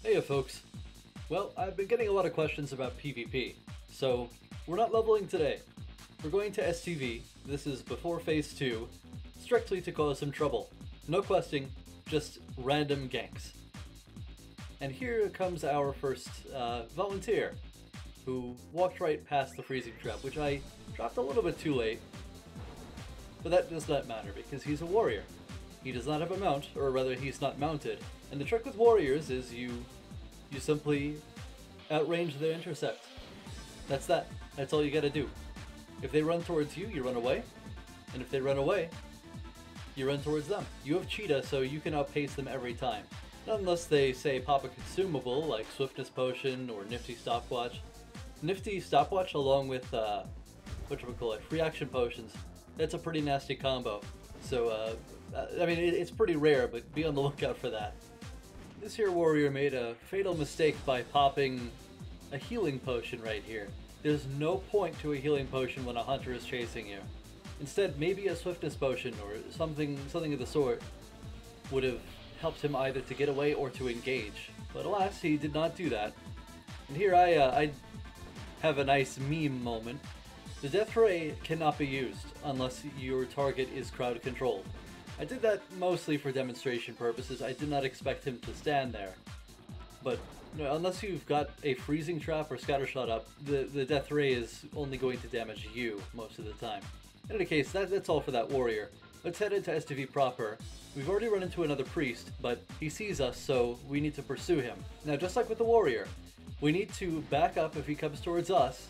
Hey folks. Well, I've been getting a lot of questions about PvP, so we're not leveling today. We're going to STV, this is before Phase 2, strictly to cause some trouble. No questing, just random ganks. And here comes our first volunteer, who walked right past the freezing trap, which I dropped a little bit too late. But that does not matter, because he's a warrior. He does not have a mount, or rather he's not mounted. And the trick with warriors is you simply outrange their intercept. That's that. That's all you gotta do. If they run towards you, you run away. And if they run away, you run towards them. You have cheetah, so you can outpace them every time. Not unless they, say, pop a consumable, like Swiftness Potion or Nifty Stopwatch. Nifty Stopwatch along with, free action potions. That's a pretty nasty combo. So, I mean, it's pretty rare, but be on the lookout for that. This here warrior made a fatal mistake by popping a healing potion right here. There's no point to a healing potion when a hunter is chasing you. Instead, maybe a swiftness potion or something of the sort would have helped him either to get away or to engage. But alas, he did not do that. And here I have a nice meme moment. The death ray cannot be used unless your target is crowd controlled. I did that mostly for demonstration purposes. I did not expect him to stand there. But unless you've got a freezing trap or scattershot up, the death ray is only going to damage you most of the time. In any case, that's all for that warrior. Let's head into STV proper. We've already run into another priest, but he sees us, so we need to pursue him. Now, just like with the warrior, we need to back up if he comes towards us,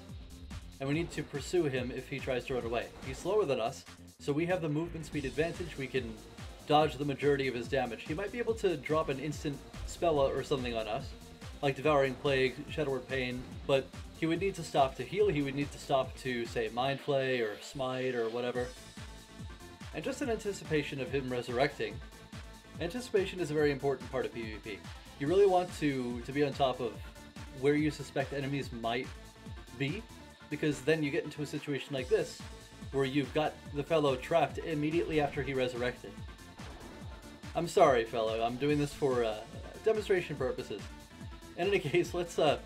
and we need to pursue him if he tries to run away. He's slower than us, so we have the movement speed advantage. We can dodge the majority of his damage. He might be able to drop an instant spell or something on us, like Devouring Plague, Shadowward Pain, but he would need to stop to heal, he would need to stop to, say, Mind Flay or Smite or whatever. And just in anticipation of him resurrecting, anticipation is a very important part of PvP. You really want to be on top of where you suspect enemies might be, because then you get into a situation like this, where you've got the fellow trapped immediately after he resurrected. I'm sorry, fellow, I'm doing this for demonstration purposes. In any case, let's head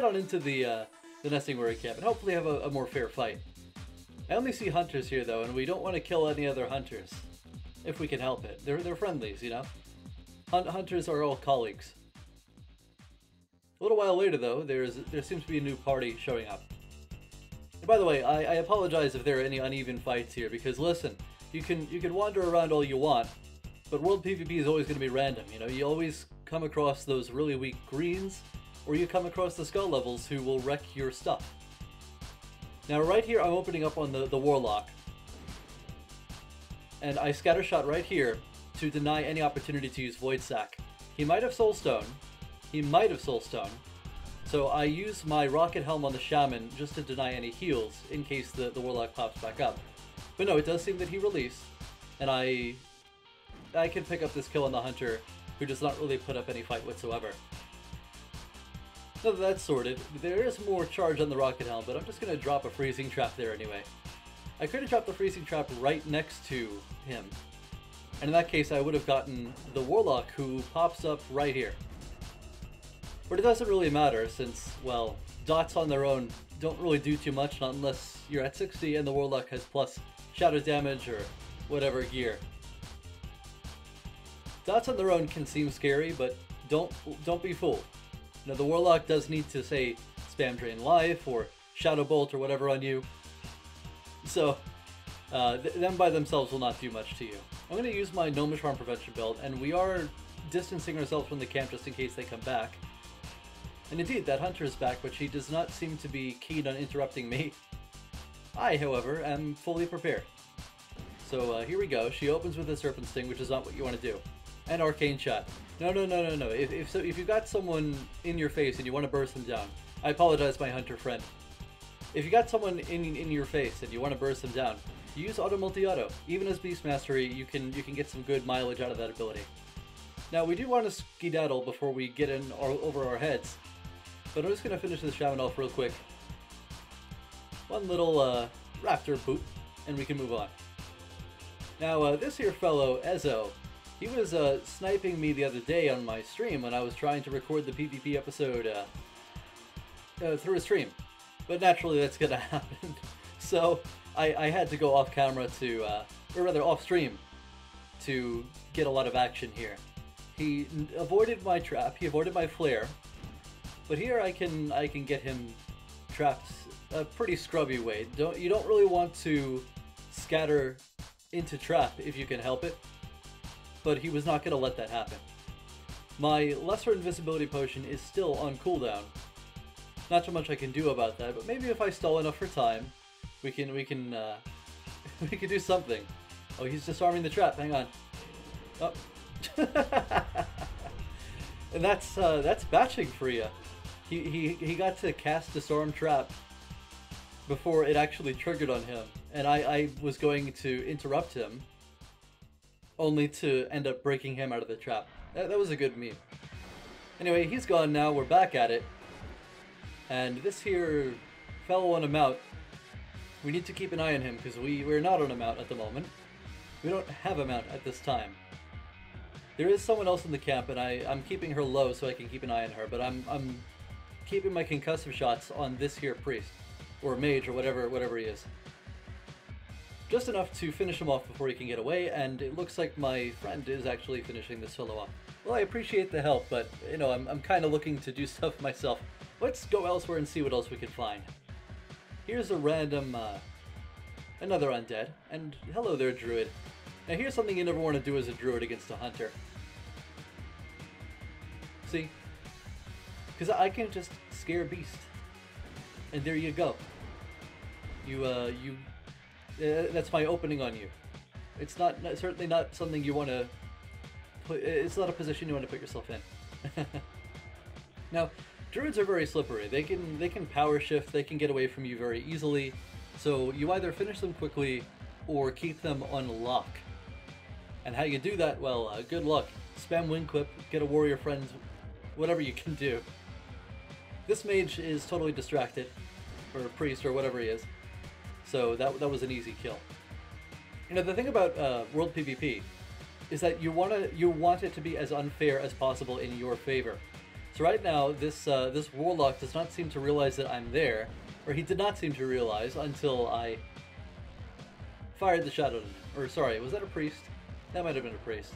on into the Nesingwary camp and hopefully have a more fair fight. I only see hunters here though, and we don't want to kill any other hunters, if we can help it. They're friendlies, you know? Hunters are all colleagues. A little while later though, there seems to be a new party showing up. And by the way, I apologize if there are any uneven fights here, because listen, you can wander around all you want, but world PvP is always going to be random, you know? You always come across those really weak greens, or you come across the skull levels who will wreck your stuff. Now right here I'm opening up on the warlock, and I scattershot right here to deny any opportunity to use Void Sack. He might have Soulstone, so I use my rocket helm on the shaman just to deny any heals in case the warlock pops back up. But no, it does seem that he released, and I can pick up this kill on the hunter who does not really put up any fight whatsoever. Now that that's sorted, there is more charge on the rocket helm, but I'm just going to drop a freezing trap there anyway. I could have dropped the freezing trap right next to him, and in that case I would have gotten the warlock who pops up right here. But it doesn't really matter since, well, dots on their own don't really do too much, not unless you're at 60 and the warlock has plus shadow damage or whatever gear. Dots on their own can seem scary, but don't be fooled. You know, the warlock does need to, say, spam drain life or shadow bolt or whatever on you. So, them by themselves will not do much to you. I'm going to use my Gnomish harm prevention build, and we are distancing ourselves from the camp just in case they come back. And indeed, that hunter is back, but she does not seem to be keen on interrupting me. I, however, am fully prepared. So here we go. She opens with a Serpent Sting, which is not what you want to do. And Arcane Shot. No. If you've got someone in your face and you want to burst them down, I apologize, my hunter friend. If you got someone in your face and you want to burst them down, use Auto Multi-Auto. Even as Beast Mastery, you can get some good mileage out of that ability. Now, we do want to skedaddle before we get in over our heads. But I'm just going to finish this shaman off real quick. One little raptor boop, and we can move on. Now, this here fellow, Ezo, he was sniping me the other day on my stream when I was trying to record the PvP episode through a stream. But naturally that's going to happen. So I had to go off camera to, or rather off stream, to get a lot of action here. He avoided my trap, he avoided my flare, but here I can get him trapped a pretty scrubby way. You don't really want to scatter into trap if you can help it, but he was not going to let that happen. My lesser invisibility potion is still on cooldown. Not too much I can do about that, but maybe if I stall enough for time, we can we can do something. Oh, he's disarming the trap. Hang on. Oh. And that's batching for you. He got to cast disarm trap before it actually triggered on him, and I was going to interrupt him, only to end up breaking him out of the trap. That was a good meme. Anyway, he's gone now. We're back at it, and this here fellow on a mount, we need to keep an eye on him because we're not on a mount at the moment. We don't have a mount at this time. There is someone else in the camp, and I'm keeping her low so I can keep an eye on her, but I'm keeping my concussive shots on this here priest, or mage, or whatever he is. Just enough to finish him off before he can get away, and it looks like my friend is actually finishing this fellow off. Well, I appreciate the help, but, you know, I'm kind of looking to do stuff myself. Let's go elsewhere and see what else we can find. Here's a random, another undead, and hello there, druid. Now here's something you never want to do as a druid against a hunter. See? Because I can just scare beast. And there you go. That's my opening on you. It's certainly not something you want to put, it's not a position you want to put yourself in. Now, druids are very slippery. They can power shift, they can get away from you very easily. So you either finish them quickly or keep them on lock. And how you do that, well, good luck. Spam win quip, get a warrior friend, whatever you can do. This mage is totally distracted, or priest, or whatever he is. So that was an easy kill. You know, the thing about world PvP is that you want it to be as unfair as possible in your favor. So right now, this warlock does not seem to realize that I'm there, or he did not seem to realize until I fired the shot at him. Or sorry, was that a priest? That might have been a priest.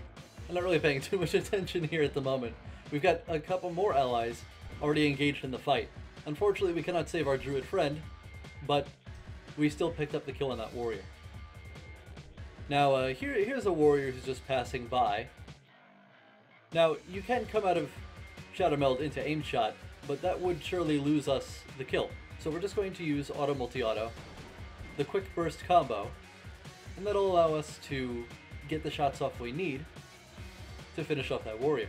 I'm not really paying too much attention here at the moment. We've got a couple more allies already engaged in the fight. Unfortunately, we cannot save our druid friend, but we still picked up the kill on that warrior. Now, here's a warrior who's just passing by. Now, you can come out of Shadow Meld into aim shot, but that would surely lose us the kill. So we're just going to use auto multi-auto, the quick burst combo, and that'll allow us to get the shots off we need to finish off that warrior.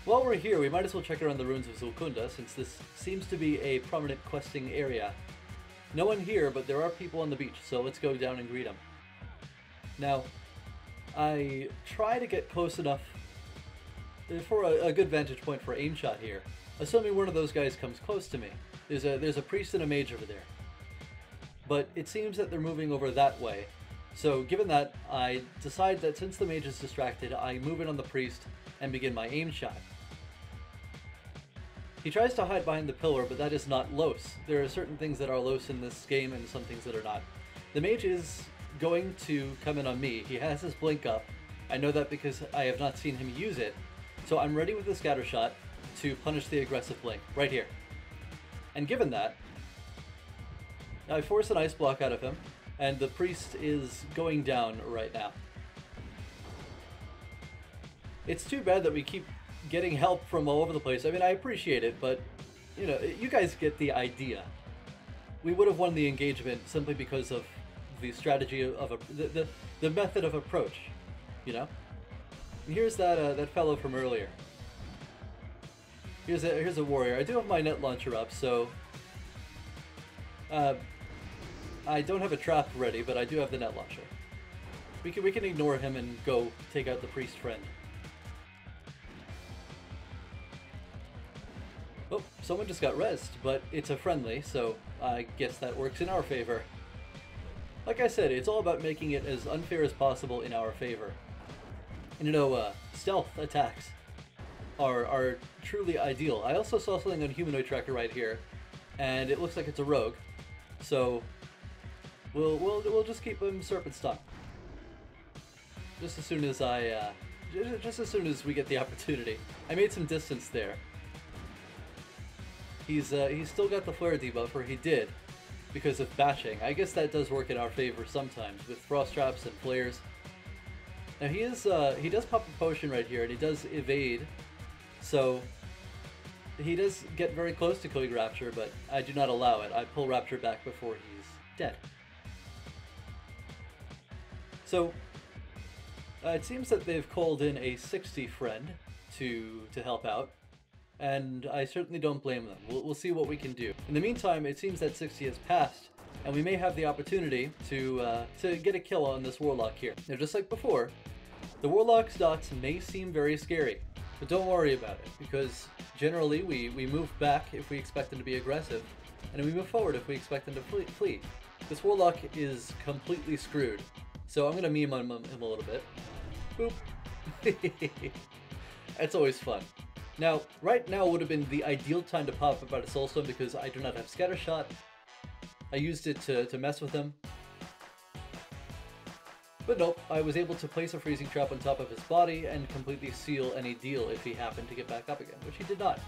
While we're here, we might as well check around the ruins of Zulkunda, since this seems to be a prominent questing area. No one here, but there are people on the beach, so let's go down and greet them. Now, I try to get close enough for a good vantage point for aim shot here, assuming one of those guys comes close to me. There's a priest and a mage over there. But it seems that they're moving over that way. So given that, I decide that since the mage is distracted, I move in on the priest and begin my aim shot. He tries to hide behind the pillar, but that is not Los. There are certain things that are Los in this game and some things that are not. The mage is going to come in on me. He has his blink up. I know that because I have not seen him use it. So I'm ready with the scatter shot to punish the aggressive blink, right here. And given that, I force an ice block out of him, and the priest is going down right now. It's too bad that we keep getting help from all over the place. I mean, I appreciate it, but, you know, you guys get the idea. We would have won the engagement simply because of the strategy of the method of approach, you know? And here's that fellow from earlier. Here's a warrior. I do have my net launcher up, so I don't have a trap ready, but I do have the net launcher. We can ignore him and go take out the priest friend. Oh, someone just got rezzed, but it's a friendly, so I guess that works in our favor. Like I said, it's all about making it as unfair as possible in our favor. And you know, stealth attacks are truly ideal. I also saw something on Humanoid Tracker right here, and it looks like it's a rogue. So we'll just keep him serpent stung. Just as soon as just as soon as we get the opportunity. I made some distance there. He's still got the flare debuff, or he did, because of batching. I guess that does work in our favor sometimes with frost traps and flares. Now he does pop a potion right here, and he does evade, so he does get very close to killing Rapture, but I do not allow it. I pull Rapture back before he's dead. So it seems that they've called in a 60 friend to help out, and I certainly don't blame them. We'll see what we can do. In the meantime, it seems that 60 has passed, and we may have the opportunity to get a kill on this warlock here. Now, just like before, the warlock's dots may seem very scary, but don't worry about it, because generally we move back if we expect them to be aggressive, and we move forward if we expect them to flee. This warlock is completely screwed, so I'm gonna meme on him a little bit. Boop. That's always fun. Now, right now would have been the ideal time to pop up out of Soulstone because I do not have Scattershot. I used it to mess with him. But nope, I was able to place a freezing trap on top of his body and completely seal any deal if he happened to get back up again, which he did not.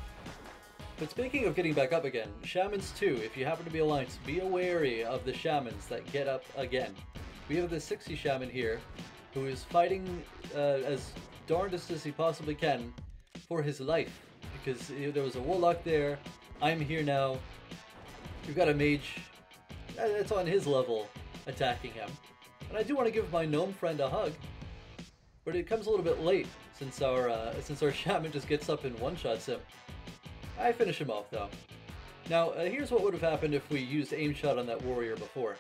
But speaking of getting back up again, Shamans too, if you happen to be Alliance, be wary of the Shamans that get up again. We have the 60 Shaman here, who is fighting as darndest as he possibly can for his life, because there was a warlock there. I'm here now. We've got a mage that's on his level attacking him, and I do want to give my gnome friend a hug, but it comes a little bit late since our shaman just gets up and one-shots him. I finish him off though. Now here's what would have happened if we used aim shot on that warrior before.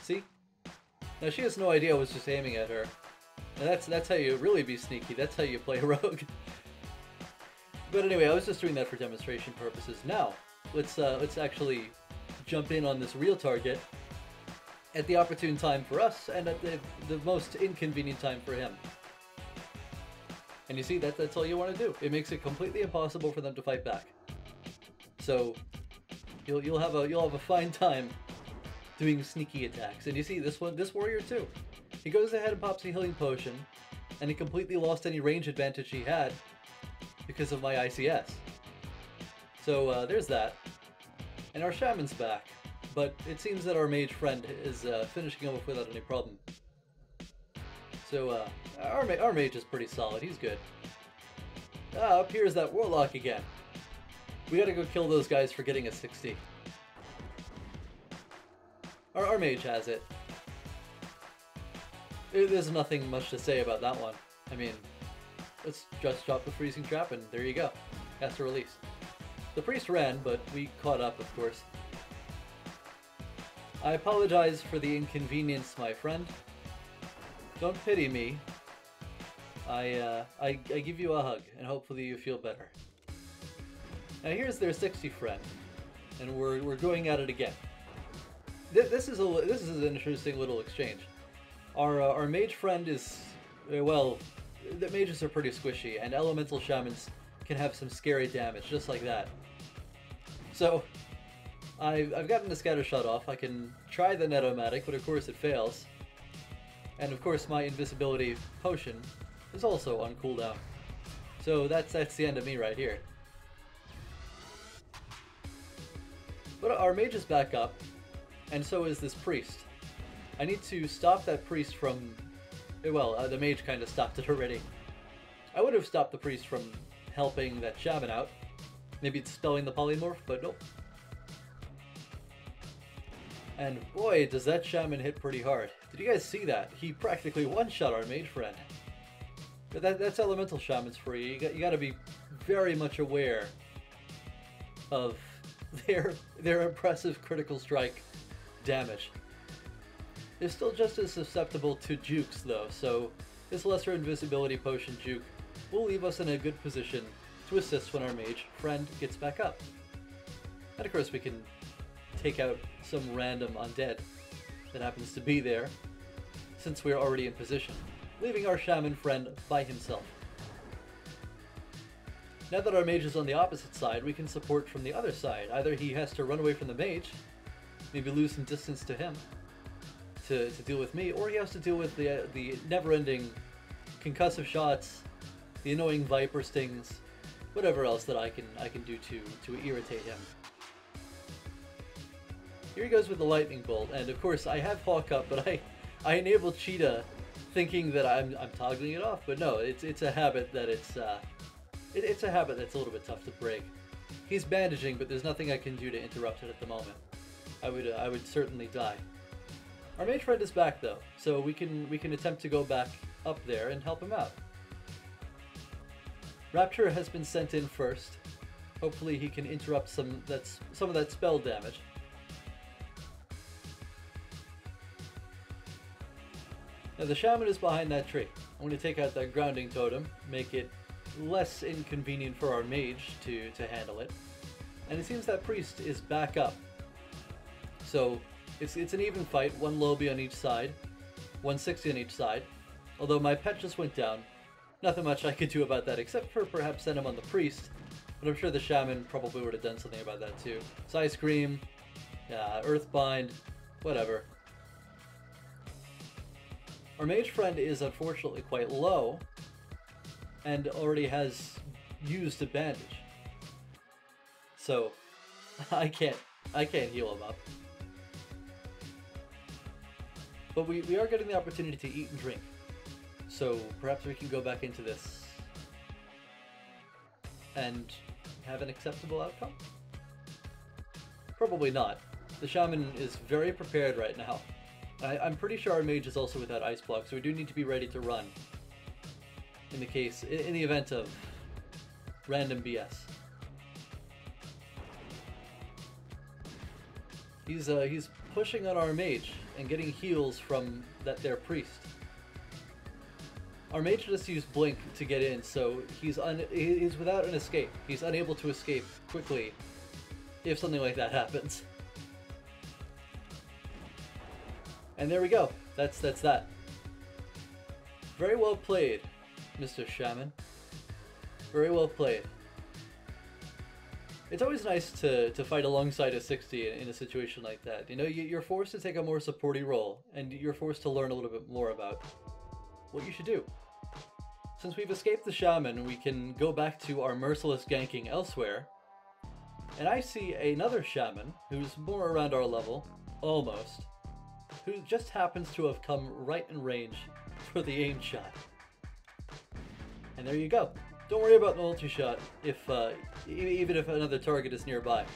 See? Now she has no idea I was just aiming at her. And that's how you really be sneaky. That's how you play a rogue. But anyway, I was just doing that for demonstration purposes. Now, let's actually jump in on this real target at the opportune time for us and at the most inconvenient time for him. And you see, that's all you want to do. It makes it completely impossible for them to fight back. So you'll have a fine time doing sneaky attacks. And you see this warrior too. He goes ahead and pops a healing potion, and he completely lost any range advantage he had because of my ICS. So there's that. And our shaman's back, but it seems that our mage friend is finishing him off without any problem. So our mage is pretty solid. He's good. Up here's that warlock again. We gotta go kill those guys for getting a 60. Our mage has it. There's nothing much to say about that one. I mean, let's just drop the freezing trap and there you go. Cast a release. The priest ran, but we caught up, of course. I apologize for the inconvenience, my friend. Don't pity me. I give you a hug, and hopefully you feel better. Now here's their 60 friend, and we're going at it again. This is an interesting little exchange. Our mage friend is, well, the mages are pretty squishy, and elemental shamans can have some scary damage, just like that. So, I've gotten the scattershot off. I can try the netomatic, but of course it fails. And of course my invisibility potion is also on cooldown. So that's the end of me right here. But our mage is back up, and so is this priest. I need to stop that priest from... well, the mage kind of stopped it already. I would have stopped the priest from helping that shaman out. Maybe dispelling the polymorph, but nope. And boy, does that shaman hit pretty hard. Did you guys see that? He practically one-shot our mage friend. But that's elemental shamans for you. You gotta be very much aware of their impressive critical strike damage. They're still just as susceptible to jukes though, so this lesser invisibility potion juke will leave us in a good position to assist when our mage friend gets back up. And of course we can take out some random undead that happens to be there, since we're already in position, leaving our shaman friend by himself. Now that our mage is on the opposite side, we can support from the other side. Either he has to run away from the mage, maybe lose some distance to him to deal with me, or he has to deal with the never-ending concussive shots, the annoying viper stings, whatever else that I can do to irritate him. Here he goes with the lightning bolt, and of course I have Hawk up, but I enabled Cheetah thinking that I'm toggling it off, but no, it's a habit that it's a habit that's a little bit tough to break. He's bandaging, but there's nothing I can do to interrupt it at the moment. I would certainly die. Our mage friend is back though, so we can attempt to go back up there and help him out. Rapture has been sent in first. Hopefully he can interrupt some of that spell damage. Now the shaman is behind that tree. I'm going to take out that grounding totem, make it less inconvenient for our mage to handle it. And it seems that priest is back up. So it's an even fight, one lobby on each side, 160 on each side. Although my pet just went down, nothing much I could do about that except for perhaps send him on the priest. But I'm sure the shaman probably would have done something about that too. Psy Scream, Earthbind, whatever. Our mage friend is unfortunately quite low and already has used a bandage. So I can't heal him up. But we are getting the opportunity to eat and drink. So perhaps we can go back into this and have an acceptable outcome? Probably not. The shaman is very prepared right now. I'm pretty sure our mage is also without ice block, so we do need to be ready to run in the event of random BS. He's pushing on our mage and getting heals from their priest. Our mage just used blink to get in, so he's without an escape. He's unable to escape quickly if something like that happens. And there we go. That's that. Very well played, Mr. Shaman. Very well played. It's always nice to fight alongside a 60 in a situation like that. You know, you're forced to take a more supporty role, and you're forced to learn a little bit more about what you should do. Since we've escaped the shaman, we can go back to our merciless ganking elsewhere. And I see another shaman who's more around our level, almost, who just happens to have come right in range for the aim shot. And there you go. Don't worry about the multi-shot even if another target is nearby.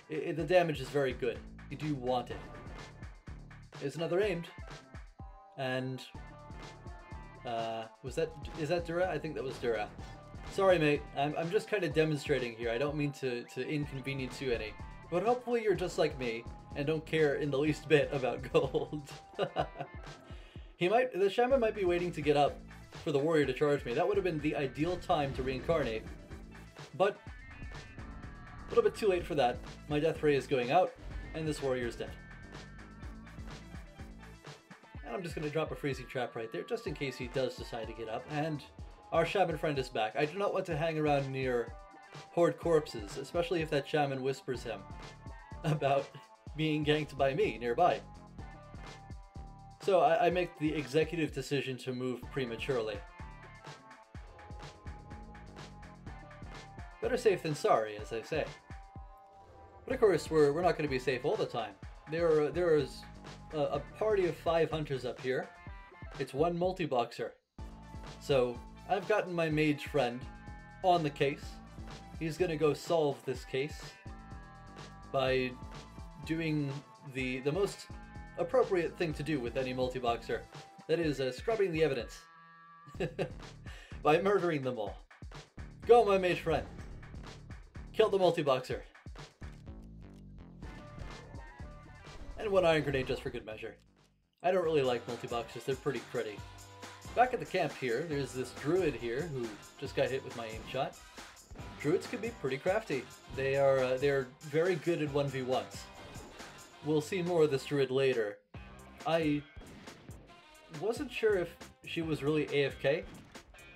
The damage is very good. You do want it. There's another aimed. And is that Dura? I think that was Dura. Sorry, mate. I'm just kind of demonstrating here. I don't mean to inconvenience you any. But hopefully you're just like me and don't care in the least bit about gold. The shaman might be waiting to get up for the warrior to charge me. That would have been the ideal time to reincarnate. But a little bit too late for that. My death ray is going out, and this warrior is dead. And I'm just going to drop a freezing trap right there, just in case he does decide to get up. And our shaman friend is back. I do not want to hang around near Horde corpses, especially if that shaman whispers him about being ganked by me nearby. So I make the executive decision to move prematurely. Better safe than sorry, as I say. But of course, we're not going to be safe all the time. There is a party of 5 hunters up here. It's one multi-boxer. So I've gotten my mage friend on the case. He's going to go solve this case by doing the most appropriate thing to do with any multi-boxer. That is scrubbing the evidence by murdering them all. Go, my mage friend. Kill the multi-boxer. And one iron grenade just for good measure. I don't really like multi-boxers, they're pretty pretty. Back at the camp here, there's this druid here who just got hit with my aim shot. Druids can be pretty crafty. They're very good at 1v1s. We'll see more of this druid later. I wasn't sure if she was really AFK.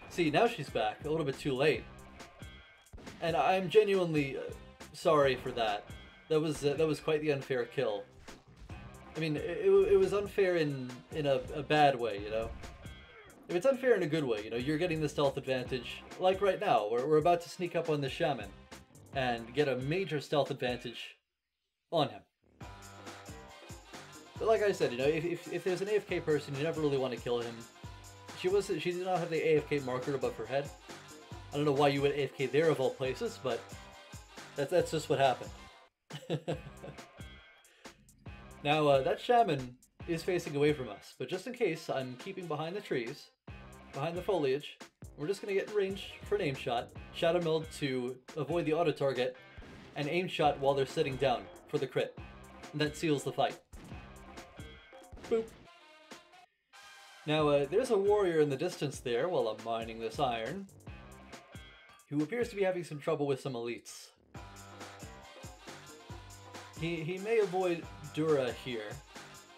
See, now she's back, a little bit too late. And I'm genuinely sorry for that. That was quite the unfair kill. I mean, it was unfair in a bad way, you know? If it's unfair in a good way, you know, you're getting the stealth advantage, like right now, where we're about to sneak up on the shaman and get a major stealth advantage on him. But like I said, you know, if there's an AFK person, you never really want to kill him. She did not have the AFK marker above her head. I don't know why you would AFK there of all places, but that's just what happened. Now, that shaman is facing away from us, but just in case, I'm keeping behind the trees, behind the foliage. We're just going to get in range for an aim shot, shadow meld to avoid the auto target, and aim shot while they're sitting down for the crit. And that seals the fight. Boop. Now, there's a warrior in the distance there while I'm mining this iron, who appears to be having some trouble with some elites. He may avoid Dura here.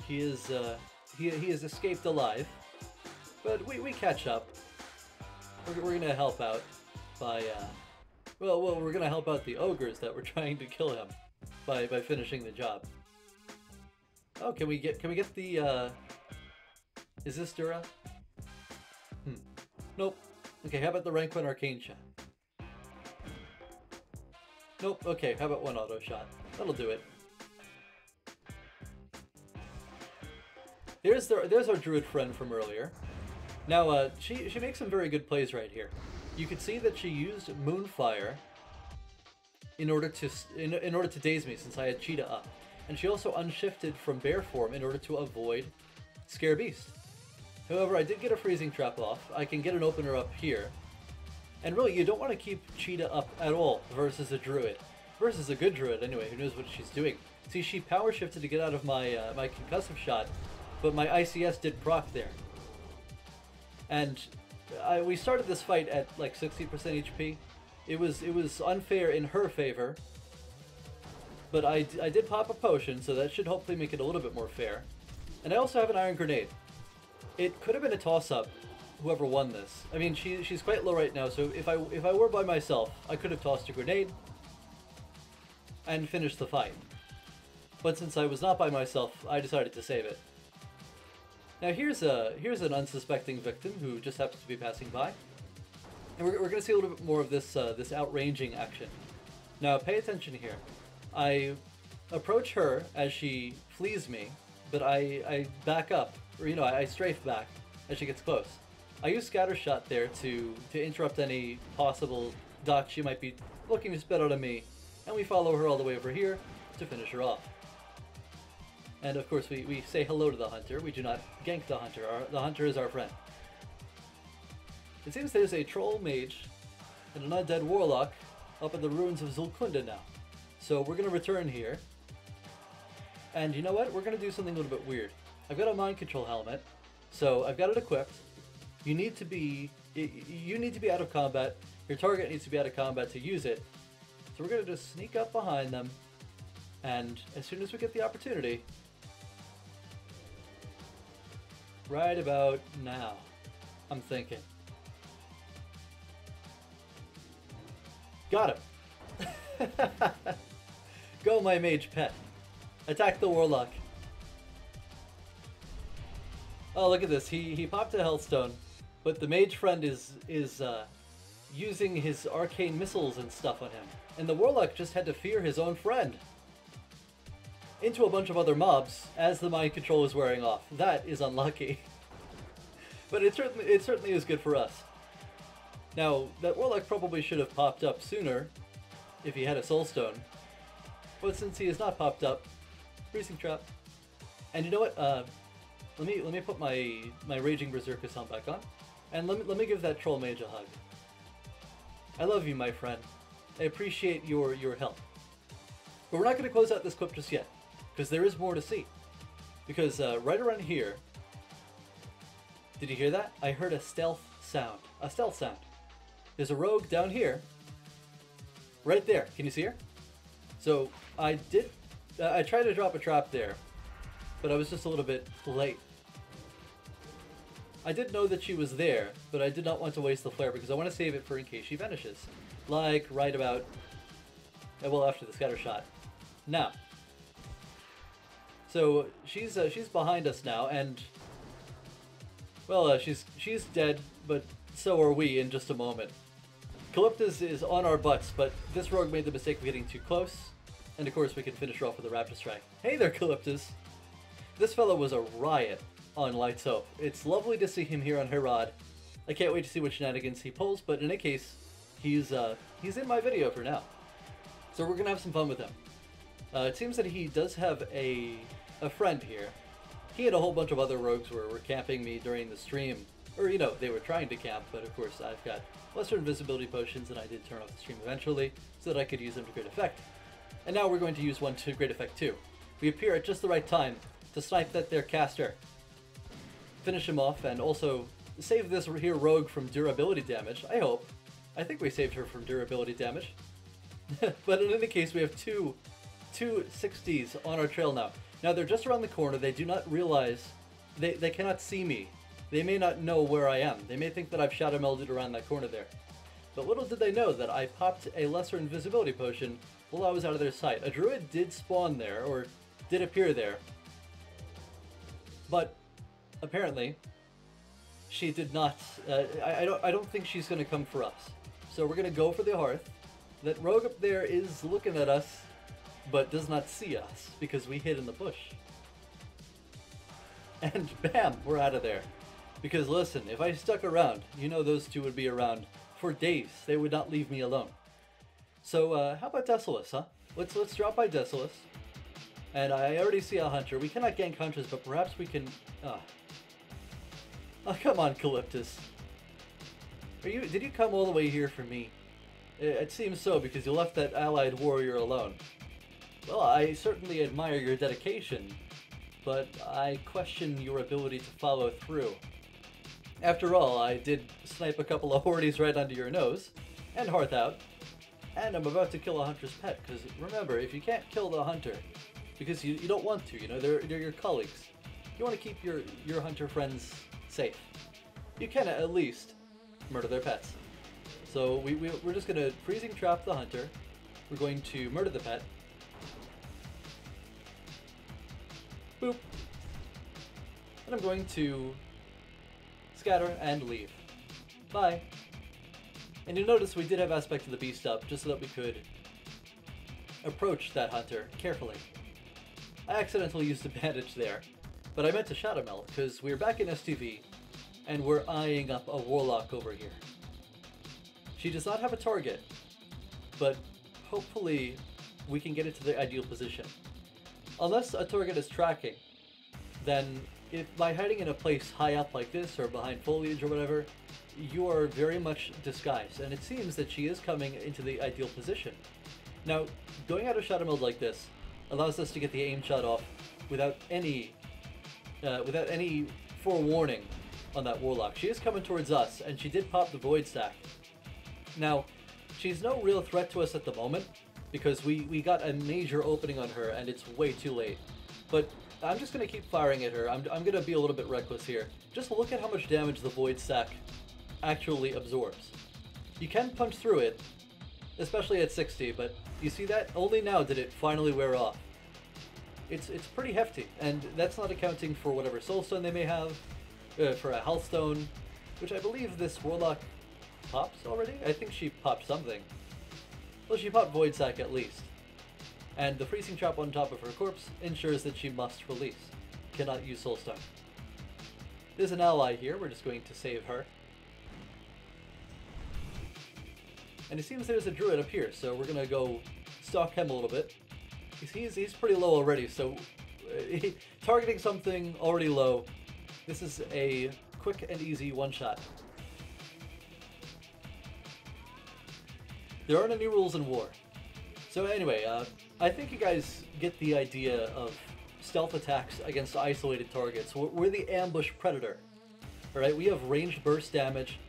He has escaped alive, but we catch up. We're gonna help out by well we're gonna help out the ogres that were trying to kill him by finishing the job. Oh, can we get the is this Dura? Nope. Okay, how about the rank 1 arcane shot? Nope. Okay, how about one auto shot? That'll do it. There's our druid friend from earlier. Now, she makes some very good plays right here. You can see that she used Moonfire in order to daze me since I had Cheetah up, and she also unshifted from bear form in order to avoid Scare Beast. However, I did get a freezing trap off. I can get an opener up here, and really, you don't want to keep Cheetah up at all versus a druid, versus a good druid anyway, who knows what she's doing. See, she power shifted to get out of my my concussive shot. But my ICS did proc there. And we started this fight at like 60% HP. It was unfair in her favor. But I did pop a potion, so that should hopefully make it a little bit more fair. And I also have an iron grenade. It could have been a toss-up, whoever won this. I mean, she's quite low right now, so if I were by myself, I could have tossed a grenade and finished the fight. But since I was not by myself, I decided to save it. Now here's an unsuspecting victim who just happens to be passing by, and we're going to see a little bit more of this this outranging action. Now pay attention here. I approach her as she flees me, but I back up, or you know, I strafe back as she gets close. I use scatter shot there to interrupt any possible dock she might be looking to spit out of me, and we follow her all the way over here to finish her off. And of course, we say hello to the hunter. We do not gank the hunter. The hunter is our friend. It seems there's a troll mage and an undead warlock up in the ruins of Zulkunda now. So we're going to return here. And you know what? We're going to do something a little bit weird. I've got a mind control helmet, so I've got it equipped. You need to be out of combat. Your target needs to be out of combat to use it. So we're going to just sneak up behind them, and as soon as we get the opportunity, right about now, I'm thinking. Got him! Go, my mage pet. Attack the warlock. Oh, look at this. He popped a Hellstone, but the mage friend is using his arcane missiles and stuff on him. And the warlock just had to fear his own friend into a bunch of other mobs as the mind control is wearing off. That is unlucky. But it certainly is good for us. Now, that warlock probably should have popped up sooner if he had a soulstone. But since he has not popped up, freezing trap. And you know what? Let me put my raging berserker sound back on, and let me give that troll mage a hug. I love you, my friend. I appreciate your help. But we're not going to close out this clip just yet, because there is more to see. Because right around here, did you hear that? I heard a stealth sound. A stealth sound. There's a rogue down here, Right there. Can you see her? So I tried to drop a trap there, but I was just a little bit late. I did know that she was there, but I did not want to waste the flare because I want to save it for in case she vanishes. Like right about, well, after the scatter shot. Now, so she's behind us now, and well, she's dead, but so are we in just a moment. Kaliptus is on our butts, but this rogue made the mistake of getting too close, and of course we can finish her off with a raptor strike. Hey there, Kaliptus! This fellow was a riot on Lights Hope. It's lovely to see him here on Herod. I can't wait to see what shenanigans he pulls, but in any case, he's in my video for now. So we're gonna have some fun with him. It seems that he does have a friend here. He and a whole bunch of other rogues were camping me during the stream. Or, you know, they were trying to camp, but of course I've got lesser invisibility potions, and I did turn off the stream eventually so that I could use them to great effect. And now we're going to use one to great effect too. We appear at just the right time to snipe that there caster, finish him off, and also save this here rogue from durability damage, I hope. I think we saved her from durability damage. But in any case, we have two 60s on our trail now. Now they're just around the corner. They do not realize, they cannot see me. They may not know where I am. They may think that I've shadow melded around that corner there. But little did they know that I popped a lesser invisibility potion while I was out of their sight. A druid did spawn there, or did appear there. But apparently, she did not. I don't think she's going to come for us. So we're going to go for the hearth. That rogue up there is looking at us, but does not see us because we hid in the bush. And bam, we're out of there. Because listen, if I stuck around, you know those two would be around for days. They would not leave me alone. So how about Desolace, huh? Let's drop by Desolace. And I already see a hunter. We cannot gank hunters, but perhaps we can. Oh, come on, Kaliptus. Did you come all the way here for me? It seems so, because you left that allied warrior alone. Well, I certainly admire your dedication, but I question your ability to follow through. After all, I did snipe a couple of hordes right under your nose, and hearth out, and I'm about to kill a hunter's pet, because remember, if you can't kill the hunter, because you don't want to, you know, they're your colleagues, you want to keep your hunter friends safe. You can at least murder their pets. So we're just going to freezing trap the hunter, we're going to murder the pet, boop, and I'm going to scatter and leave. Bye. And you notice we did have aspect of the beast up just so that we could approach that hunter carefully. I accidentally used a bandage there, but I meant to shadow meld because we're back in STV and we're eyeing up a warlock over here. She does not have a target, but hopefully we can get it to the ideal position. Unless a target is tracking, then if by hiding in a place high up like this or behind foliage or whatever, you are very much disguised, and it seems that she is coming into the ideal position. Now, going out of shadow mode like this allows us to get the aim shot off without any forewarning on that warlock. She is coming towards us, and she did pop the void stack. Now, she's no real threat to us at the moment because we got a major opening on her, and it's way too late. But I'm just going to keep firing at her. I'm going to be a little bit reckless here. Just look at how much damage the void stack actually absorbs. You can punch through it, especially at 60, but you see that? Only now did it finally wear off. It's pretty hefty, and that's not accounting for whatever soulstone they may have, for a healthstone, which I believe this warlock pops already? I think she popped something. Well, she popped void sack at least. And the freezing trap on top of her corpse ensures that she must release. Cannot use soulstone. There's an ally here, we're just going to save her. And it seems there's a druid up here, so we're gonna go stalk him a little bit. He's pretty low already, so targeting something already low, this is a quick and easy one-shot. There aren't any rules in war. So anyway, I think you guys get the idea of stealth attacks against isolated targets. We're the ambush predator. Alright, we have ranged burst damage.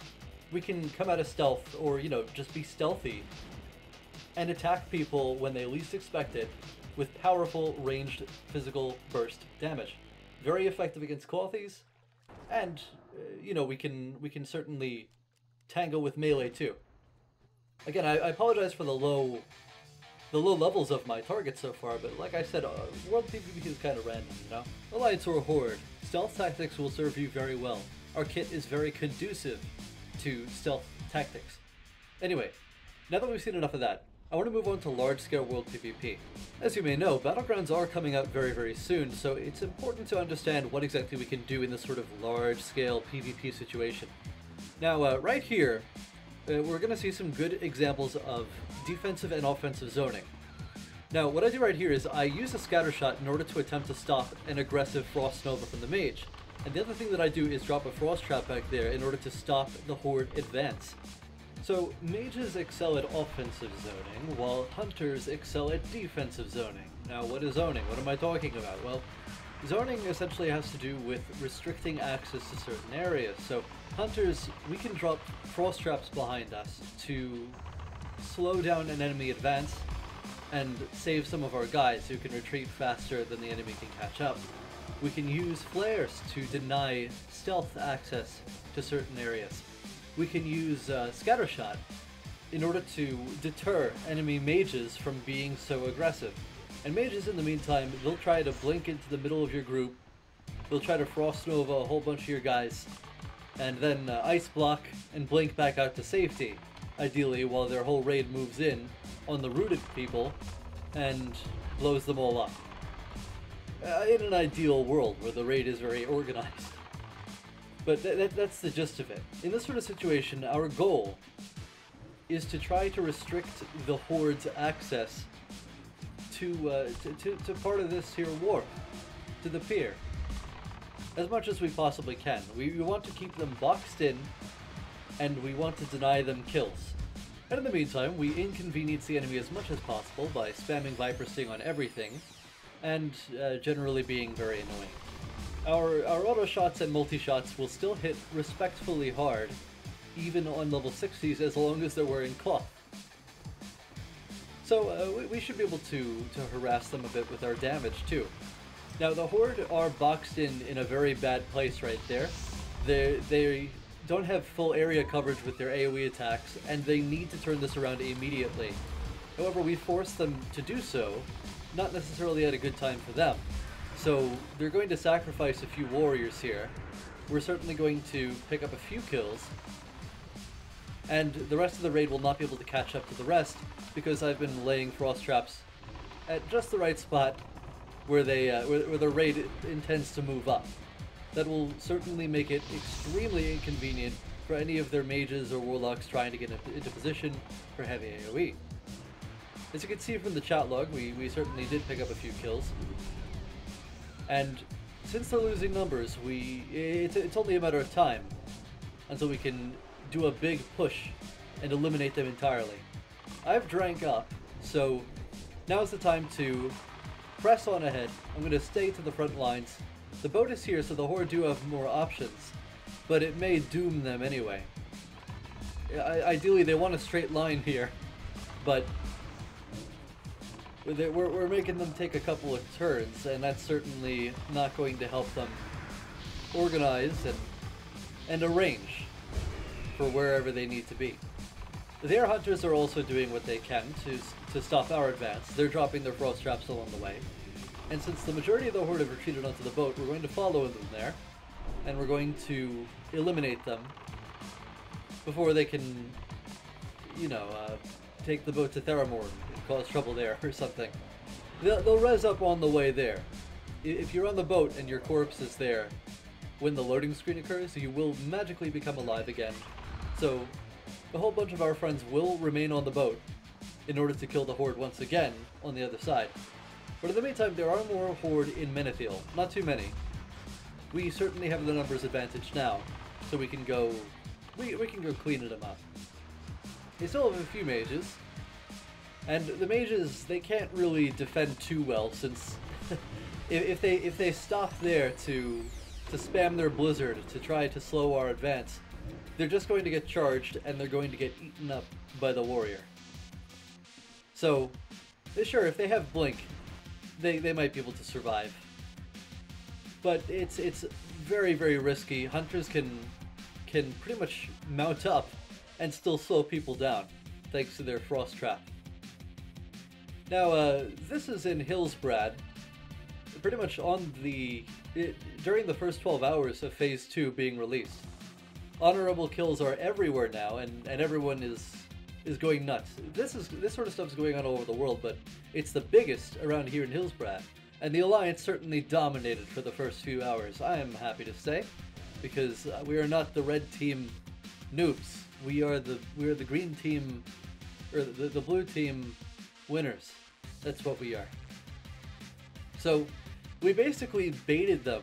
We can come out of stealth, or, you know, just be stealthy. and attack people when they least expect it with powerful ranged physical burst damage. Very effective against clothies, and we can certainly tangle with melee too. Again, I apologize for the low levels of my targets so far, but like I said, World PvP is kind of random, Alliance or Horde, stealth tactics will serve you very well. Our kit is very conducive to stealth tactics. Anyway, now that we've seen enough of that, I want to move on to large-scale World PvP. As you may know, Battlegrounds are coming out very, very soon, so it's important to understand what exactly we can do in this sort of large-scale PvP situation. Now, right here, we're going to see some good examples of defensive and offensive zoning. Now, what I do right here is I use a scatter shot in order to attempt to stop an aggressive Frost Nova from the mage. And the other thing that I do is drop a Frost Trap back there in order to stop the Horde advance. So, mages excel at offensive zoning, while hunters excel at defensive zoning. Now, what is zoning? What am I talking about? Well, zoning essentially has to do with restricting access to certain areas. So, hunters, we can drop Frost Traps behind us to slow down an enemy advance and save some of our guys who can retreat faster than the enemy can catch up. We can use flares to deny stealth access to certain areas. We can use Scattershot in order to deter enemy mages from being so aggressive. And mages, in the meantime, they'll try to blink into the middle of your group, they'll try to Frost Nova a whole bunch of your guys, and then Ice Block and blink back out to safety, ideally while their whole raid moves in on the rooted people and blows them all up. In an ideal world where the raid is very organized. But that's the gist of it. In this sort of situation, our goal is to try to restrict the Horde's access to part of this here wharf, to the pier, as much as we possibly can. We want to keep them boxed in, and we want to deny them kills. And in the meantime, we inconvenience the enemy as much as possible by spamming Viper Sting on everything, and generally being very annoying. Our auto shots and multi-shots will still hit respectfully hard, even on level 60s, as long as they're wearing cloth. So we should be able to harass them a bit with our damage too. Now the Horde are boxed in a very bad place right there. They don't have full area coverage with their AoE attacks, and they need to turn this around immediately. However, we force them to do so, not necessarily at a good time for them. So they're going to sacrifice a few warriors here. We're certainly going to pick up a few kills, and the rest of the raid will not be able to catch up to the rest because I've been laying Frost Traps at just the right spot where where the raid intends to move up. That will certainly make it extremely inconvenient for any of their mages or warlocks trying to get into position for heavy AoE. As you can see from the chat log, we certainly did pick up a few kills. And since they're losing numbers, it's only a matter of time until we can do a big push and eliminate them entirely. I've drank up, so now's the time to press on ahead. I'm going to stay to the front lines. The boat is here, so the Horde do have more options, but it may doom them anyway. Ideally, they want a straight line here, but we're making them take a couple of turns, and that's certainly not going to help them organize and arrange for wherever they need to be. The air hunters are also doing what they can to stop our advance. They're dropping their Frost Traps along the way. And since the majority of the Horde have retreated onto the boat, we're going to follow them there, and we're going to eliminate them before they can, take the boat to Theramorn and cause trouble there or something. They'll res up on the way there. If you're on the boat and your corpse is there when the loading screen occurs, you will magically become alive again. So a whole bunch of our friends will remain on the boat in order to kill the Horde once again on the other side. But in the meantime, there are more Horde in Menethil. Not too many. We certainly have the numbers advantage now, so we can go cleaning them up. They still have a few mages, and the mages, they can't really defend too well, since if they stop there to spam their blizzard to try to slow our advance, they're just going to get charged and they're going to get eaten up by the warrior. So, sure, if they have blink, they might be able to survive. But it's very, very risky. Hunters can pretty much mount up and still slow people down, thanks to their frost trap. Now, this is in Hillsbrad, pretty much on during the first 12 hours of Phase 2 being released. Honorable kills are everywhere now, and everyone is going nuts. This sort of stuff is going on all over the world, but it's the biggest around here in Hillsbrad. And the Alliance certainly dominated for the first few hours, I am happy to say, because we are not the red team noobs. We are the green team, or the blue team winners. That's what we are. So we basically baited them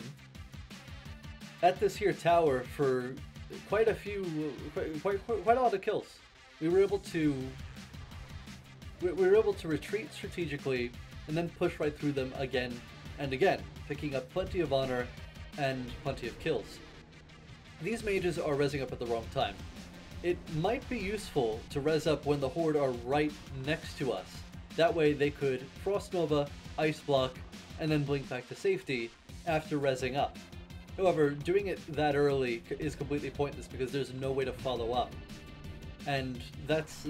at this here tower for quite a lot of kills. We were able to retreat strategically and then push right through them again and again, picking up plenty of honor and plenty of kills. These mages are rezzing up at the wrong time. It might be useful to res up when the Horde are right next to us. That way they could Frost Nova, Ice Block, and then blink back to safety after rezzing up. However, doing it that early is completely pointless because there's no way to follow up. And that's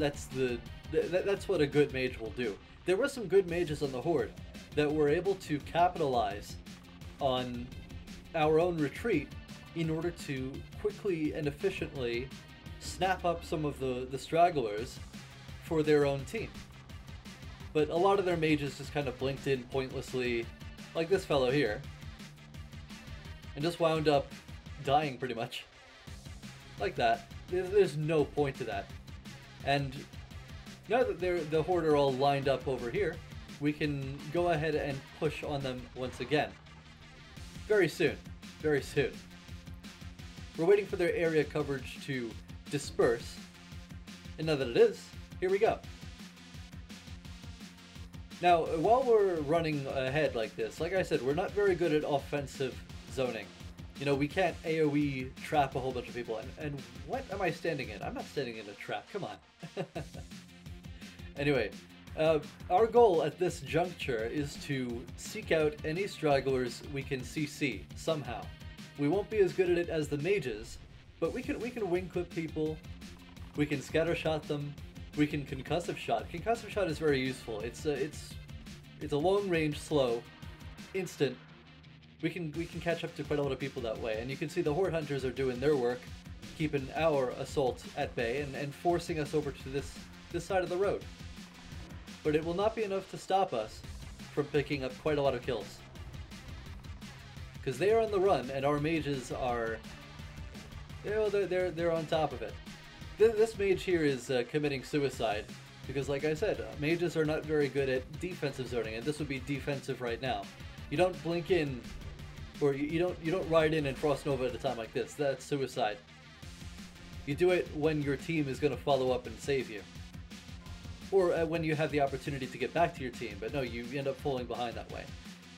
what a good mage will do. There were some good mages on the Horde that were able to capitalize on our own retreat in order to quickly and efficiently snap up some of the stragglers for their own team. But a lot of their mages just kind of blinked in pointlessly, like this fellow here, and just wound up dying pretty much. Like that. There's no point to that. And now that the Horde are all lined up over here, we can go ahead and push on them once again. Very soon. Very soon. We're waiting for their area coverage to disperse. And now that it is, here we go. Now, while we're running ahead like this, like I said, we're not very good at offensive zoning. You know, we can't AoE trap a whole bunch of people. And what am I standing in? I'm not standing in a trap. Come on. Anyway, our goal at this juncture is to seek out any stragglers we can CC somehow. We won't be as good at it as the mages, but we can wing clip people. We can scatter shot them. We can concussive shot. Concussive shot is very useful. It's a long range, slow, instant. We can catch up to quite a lot of people that way, and you can see the Horde hunters are doing their work, keeping our assault at bay and forcing us over to this side of the road. But it will not be enough to stop us from picking up quite a lot of kills, because they are on the run, and our mages are, you know, they're on top of it. This mage here is committing suicide because, like I said, mages are not very good at defensive zoning, and this would be defensive right now. You don't blink in, or you don't ride in and Frost Nova at a time like this. That's suicide. You do it when your team is going to follow up and save you, or when you have the opportunity to get back to your team. But no, you end up falling behind that way.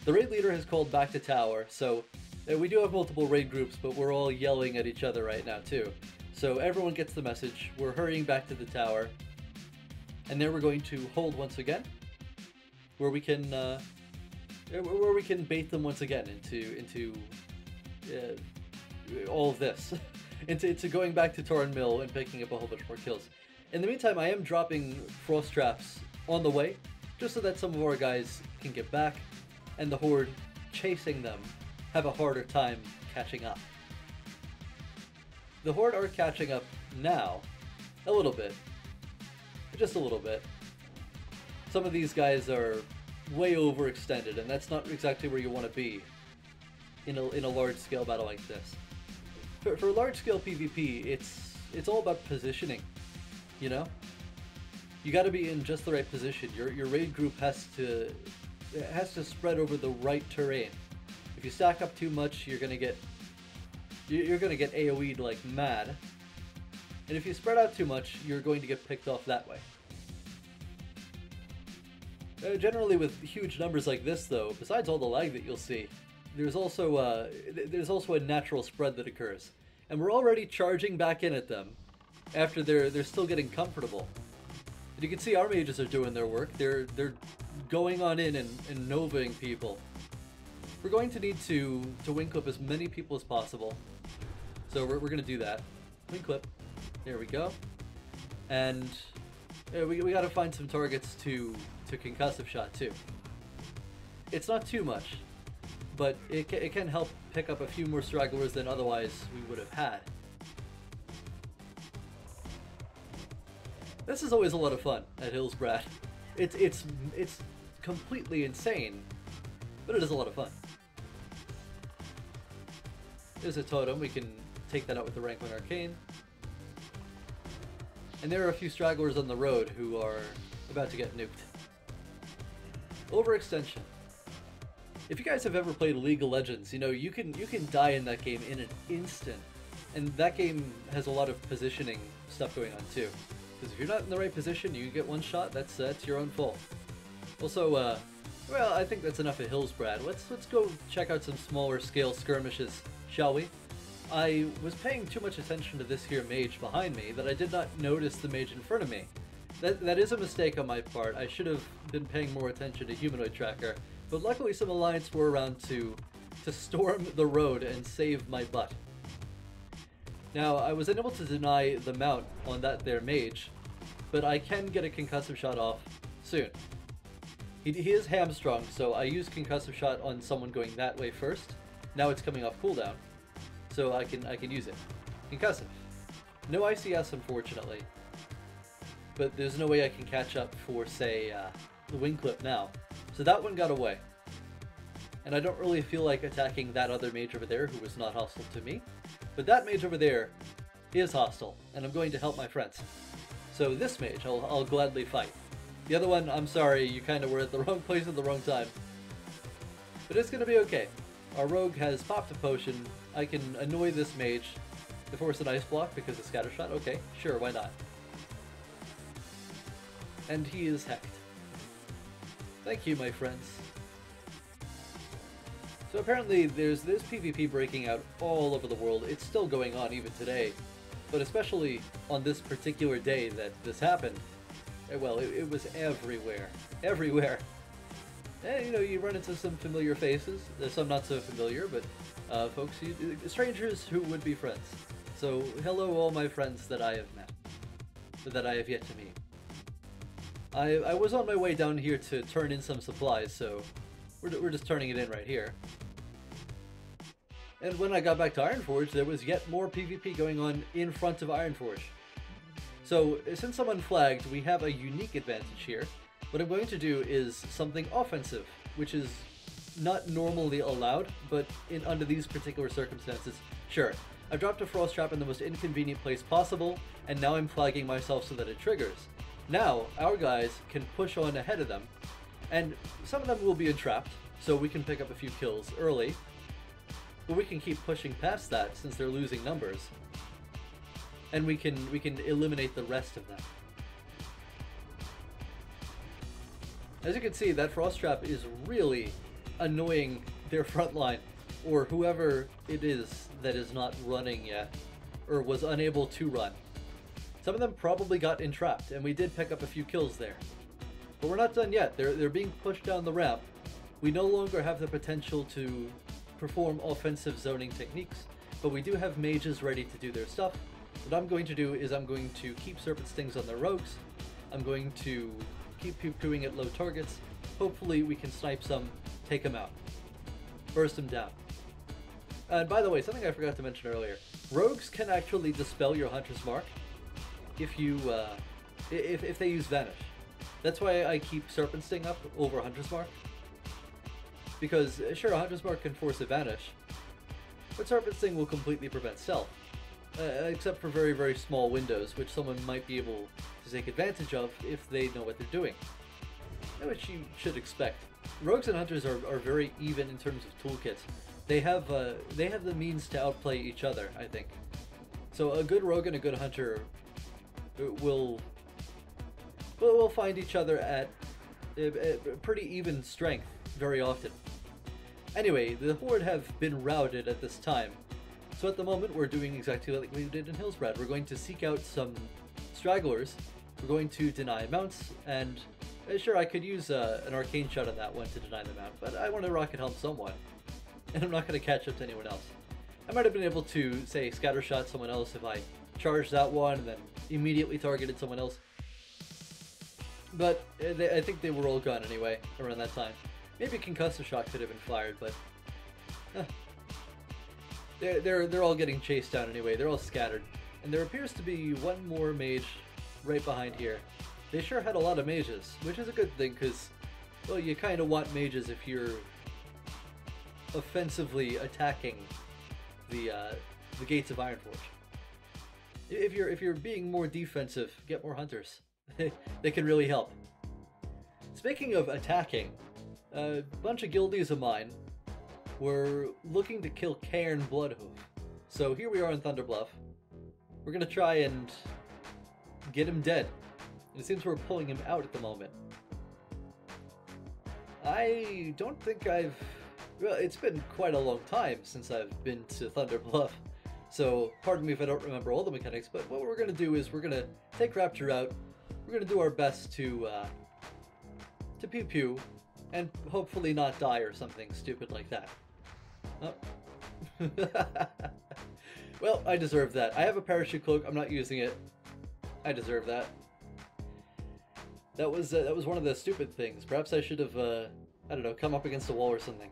The raid leader has called back to tower, so we do have multiple raid groups, but we're all yelling at each other right now too. So everyone gets the message. We're hurrying back to the tower, and there we're going to hold once again, where we can bait them once again into all of this, into going back to Torn Mill and picking up a whole bunch more kills. In the meantime, I am dropping frost traps on the way, just so that some of our guys can get back, and the Horde chasing them have a harder time catching up. The Horde are catching up now, a little bit, just a little bit. Some of these guys are way overextended, and that's not exactly where you want to be in a large-scale battle like this. For large-scale PvP, it's all about positioning, you know? You got to be in just the right position. Your raid group has to spread over the right terrain. If you stack up too much, you're gonna get AoE'd like mad, and if you spread out too much, you're going to get picked off that way. Generally, with huge numbers like this, though, besides all the lag that you'll see, there's also a natural spread that occurs, and we're already charging back in at them after they're still getting comfortable. You can see our mages are doing their work. They're going on in and novaing people. We're going to need to wing clip as many people as possible. So we're going to do that. Wing clip. There we go. And we got to find some targets to concussive shot too. It's not too much, but it can help pick up a few more stragglers than otherwise we would have had. This is always a lot of fun at Hillsbrad. It's completely insane, but it is a lot of fun. There's a totem. We can take that out with the rank 1 arcane. And there are a few stragglers on the road who are about to get nuked. Overextension. If you guys have ever played League of Legends, you know you can die in that game in an instant. And that game has a lot of positioning stuff going on too. Because if you're not in the right position, you get one shot, that's your own fault. Also, well, I think that's enough of Hillsbrad. Let's go check out some smaller scale skirmishes, shall we? I was paying too much attention to this here mage behind me that I did not notice the mage in front of me. That is a mistake on my part. I should have been paying more attention to humanoid tracker, but luckily some alliance were around to storm the road and save my butt. Now, I was unable to deny the mount on that there mage, but I can get a concussive shot off soon. He is hamstrung, so I used concussive shot on someone going that way first. Now it's coming off cooldown, so I can use it. Concussive. No ICS, unfortunately, but there's no way I can catch up for, say, the wing clip now. So that one got away. And I don't really feel like attacking that other mage over there who was not hostile to me. But that mage over there is hostile, and I'm going to help my friends. So this mage, I'll gladly fight. The other one, I'm sorry, you kind of were at the wrong place at the wrong time. But it's going to be okay. Our rogue has popped a potion. I can annoy this mage to force an ice block because of scatter shot. Okay, sure, why not? And he is hecked. Thank you, my friends. So apparently there's PvP breaking out all over the world. It's still going on even today, but especially on this particular day that this happened, well, it was everywhere. Everywhere. And, you know, you run into some familiar faces. There's some not so familiar, but folks, strangers who would be friends. So hello all my friends that I have met, that I have yet to meet. I was on my way down here to turn in some supplies, so we're just turning it in right here. And when I got back to Ironforge, there was yet more PvP going on in front of Ironforge. So, since I'm unflagged, we have a unique advantage here. What I'm going to do is something offensive, which is not normally allowed, but under these particular circumstances, sure. I've dropped a frost trap in the most inconvenient place possible, and now I'm flagging myself so that it triggers. Now, our guys can push on ahead of them, and some of them will be entrapped, so we can pick up a few kills early. But we can keep pushing past that since they're losing numbers. And we can eliminate the rest of them. As you can see, that frost trap is really annoying their front line, or whoever it is that is not running yet, or was unable to run. Some of them probably got entrapped, and we did pick up a few kills there. But we're not done yet. They're being pushed down the ramp. We no longer have the potential to perform offensive zoning techniques, but we do have mages ready to do their stuff. What I'm going to do is I'm going to keep Serpent Stings on their rogues. I'm going to keep poo-pooing at low targets. Hopefully we can snipe some, take them out, burst them down. And by the way, something I forgot to mention earlier, rogues can actually dispel your Hunter's Mark if you if they use Vanish. That's why I keep Serpent Sting up over Hunter's Mark. Because, sure, Hunter's Mark can force a Vanish, but Serpent Sting will completely prevent stealth. Except for very, very small windows, which someone might be able to take advantage of if they know what they're doing. Which you should expect. Rogues and Hunters are very even in terms of toolkits. They have the means to outplay each other, I think. So a good Rogue and a good Hunter will find each other at pretty even strength very often. Anyway, the Horde have been routed at this time, so at the moment we're doing exactly like we did in Hillsbrad. We're going to seek out some stragglers We're going to deny mounts, and sure, I could use an arcane shot on that one to deny the mount, but I want to rocket helm someone, and I'm not going to catch up to anyone else. I might have been able to, say, scattershot someone else if I charged that one and then immediately targeted someone else. But I think they were all gone anyway around that time. Maybe concussive shot could have been fired, but they're all getting chased down anyway. They're all scattered, and there appears to be one more mage right behind here. They sure had a lot of mages, which is a good thing because, well, you kind of want mages if you're offensively attacking the gates of Ironforge. If you're being more defensive, get more hunters. They can really help. Speaking of attacking, a bunch of guildies of mine were looking to kill Cairne Bloodhoof. So here we are in Thunderbluff. We're gonna try and get him dead. And it seems we're pulling him out at the moment. I don't think well, it's been quite a long time since I've been to Thunderbluff. So pardon me if I don't remember all the mechanics, but what we're gonna do is we're gonna take Rapture out. We're gonna do our best to pew pew, and hopefully not die or something stupid like that. Oh. Well, I deserve that. I have a parachute cloak. I'm not using it. I deserve that. That was one of the stupid things. Perhaps I should have I don't know, come up against a wall or something.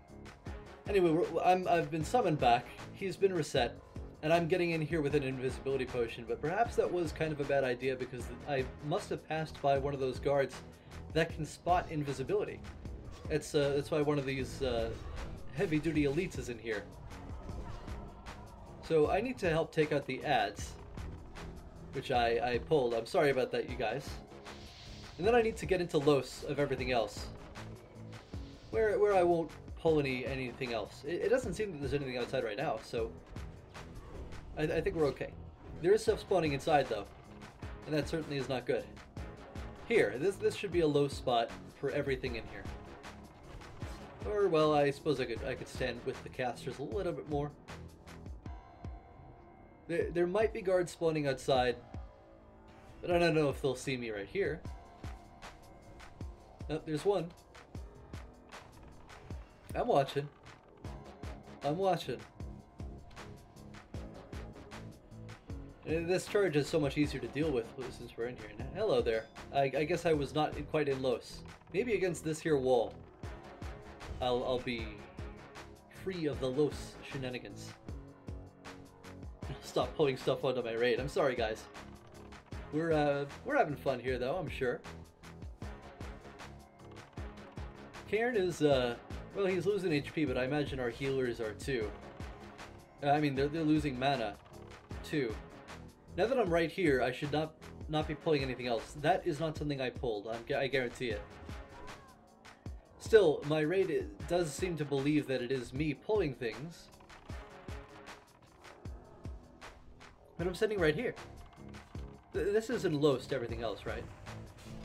Anyway, I've been summoned back. He's been reset. And I'm getting in here with an invisibility potion, but perhaps that was kind of a bad idea because I must have passed by one of those guards that can spot invisibility. That's why one of these heavy-duty elites is in here. So I need to help take out the ads, which I pulled. I'm sorry about that, you guys. And then I need to get into Los of everything else, where I won't pull anything else. It doesn't seem that there's anything outside right now, so I think we're okay. There is stuff spawning inside though, and that certainly is not good. Here, this should be a low spot for everything in here. Or well, I suppose I could stand with the casters a little bit more. There might be guards spawning outside, but I don't know if they'll see me right here. Oh, there's one. I'm watching. I'm watching. This charge is so much easier to deal with since we're in here. Now, hello there. I guess I was not quite in Los. Maybe against this here wall, I'll be free of the Los shenanigans. Stop pulling stuff onto my raid. I'm sorry, guys. We're having fun here, though. I'm sure. Cairne is well, he's losing HP, but I imagine our healers are too. I mean, they're losing mana too. Now that I'm right here, I should not be pulling anything else. That is not something I pulled. I guarantee it. Still, my raid does seem to believe that it is me pulling things. But I'm sitting right here. This isn't Los to everything else, right?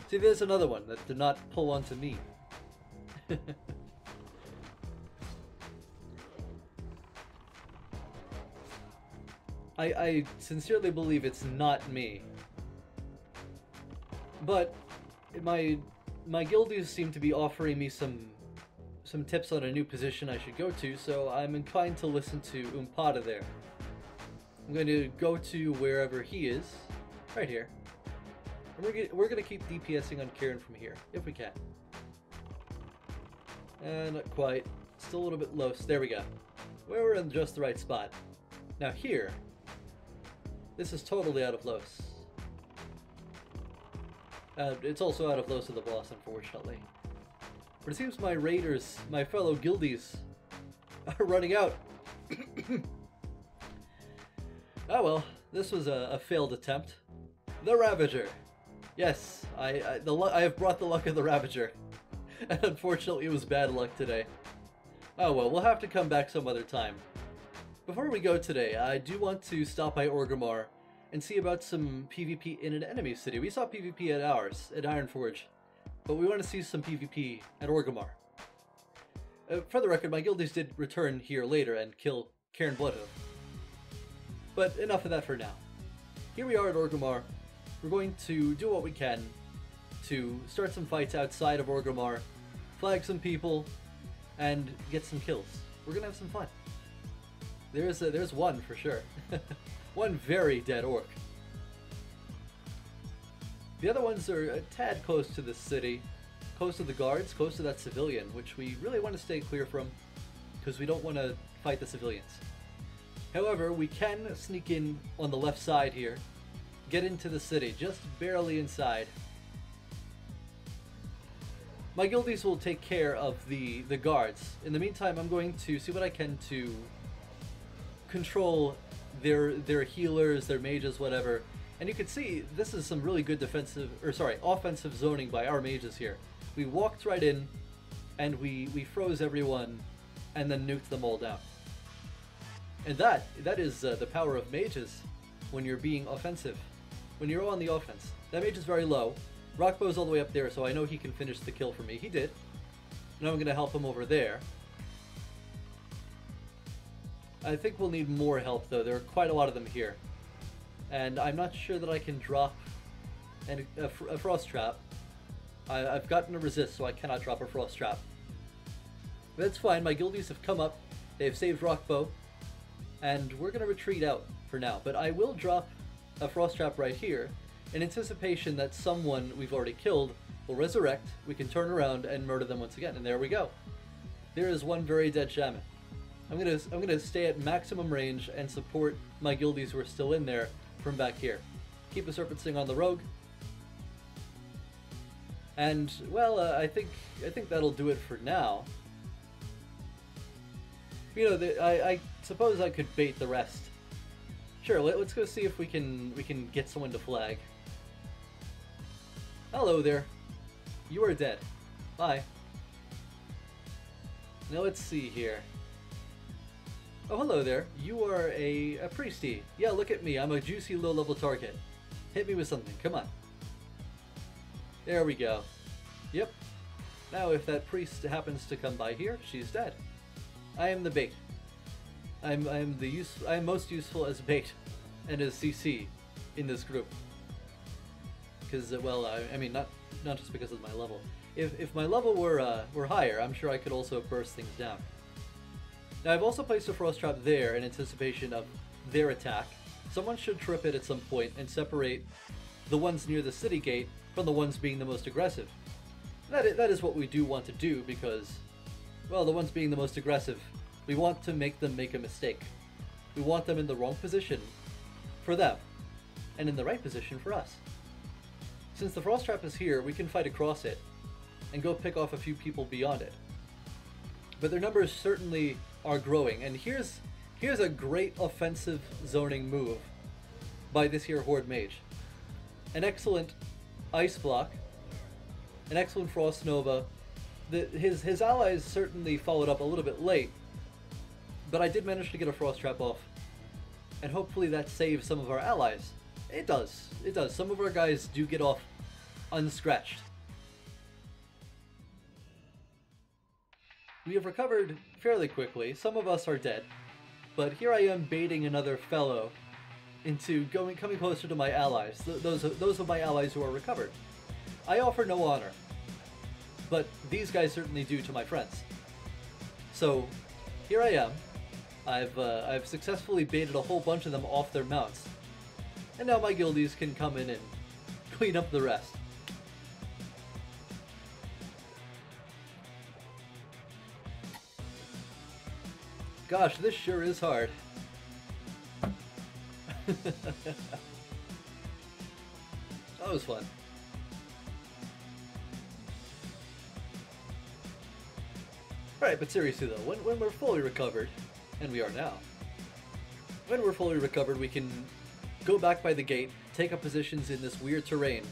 See, there's another one that did not pull onto me. I sincerely believe it's not me. But my guildies seem to be offering me some tips on a new position I should go to, so I'm inclined to listen to Umpada there. I'm going to go to wherever he is, right here. And we're going to keep DPSing on Cairne from here, if we can. Not quite. Still a little bit low. There we go. We're in just the right spot. Now here, this is totally out of Los. It's also out of Los of the Boss, unfortunately. But it seems my raiders, my fellow guildies, are running out. Oh well, this was a failed attempt. The Ravager. Yes, I have brought the luck of the Ravager. And unfortunately it was bad luck today. Oh well, we'll have to come back some other time. Before we go today, I do want to stop by Orgrimmar and see about some PvP in an enemy city. We saw PvP at ours, at Ironforge, but we want to see some PvP at Orgrimmar. For the record, my guildies did return here later and kill Cairne Bloodhoof. But enough of that for now. Here we are at Orgrimmar. we're going to do what we can to start some fights outside of Orgrimmar, flag some people, and get some kills. We're gonna have some fun. There's one for sure. One very dead orc. The other ones are a tad close to the city, close to the guards, close to that civilian, which we really want to stay clear from, because we don't want to fight the civilians. However, we can sneak in on the left side here, get into the city, just barely inside. My guildies will take care of the guards. In the meantime, I'm going to see what I can to control their healers, their mages, whatever. And you can see this is some really good offensive zoning by our mages here. We walked right in, and we froze everyone, and then nuked them all down. And that is the power of mages when you're being offensive. When you're on the offense. That mage is very low. Rockbow's all the way up there, so I know he can finish the kill for me. He did. Now I'm going to help him over there. I think we'll need more help, though. There are quite a lot of them here. And I'm not sure that I can drop a frost trap. I've gotten a resist, so I cannot drop a frost trap. But that's fine. My guildies have come up. They've saved Rockbow. And we're going to retreat out for now. But I will drop a frost trap right here in anticipation that someone we've already killed will resurrect. We can turn around and murder them once again. And there we go. There is one very dead shaman. I'm gonna stay at maximum range and support my guildies who are still in there from back here. Keep a serpent sting on the rogue. And well, I think that'll do it for now. You know, I suppose I could bait the rest. Sure, let's go see if we can get someone to flag. Hello there. You are dead. Bye. Now let's see here. Oh, hello there. You are a priesty. Yeah, look at me. I'm a juicy low-level target. Hit me with something. Come on. There we go. Yep. Now if that priest happens to come by here, she's dead. I am the bait. I'm most useful as bait and as CC in this group. Because well, I mean not just because of my level. If my level were higher, I'm sure I could also burst things down. Now I've also placed a frost trap there in anticipation of their attack. Someone should trip it at some point and separate the ones near the city gate from the ones being the most aggressive. That is what we do want to do because, well, the ones being the most aggressive, we want to make them make a mistake. We want them in the wrong position for them, and in the right position for us. Since the frost trap is here, we can fight across it and go pick off a few people beyond it. But their numbers certainly are growing, and here's a great offensive zoning move by this here Horde mage. An excellent ice block, an excellent frost nova. His allies certainly followed up a little bit late, but I did manage to get a frost trap off, and hopefully that saves some of our allies. It does. It does. Some of our guys do get off unscratched. We have recovered fairly quickly. Some of us are dead, but here I am baiting another fellow into coming closer to my allies. Those are my allies who are recovered. I offer no honor, but these guys certainly do to my friends. So here I am. I've successfully baited a whole bunch of them off their mounts, and now my guildies can come in and clean up the rest. Gosh, this sure is hard. That was fun. Alright, but seriously though, when we're fully recovered, and we are now, when we're fully recovered we can go back by the gate, take up positions in this weird terrain,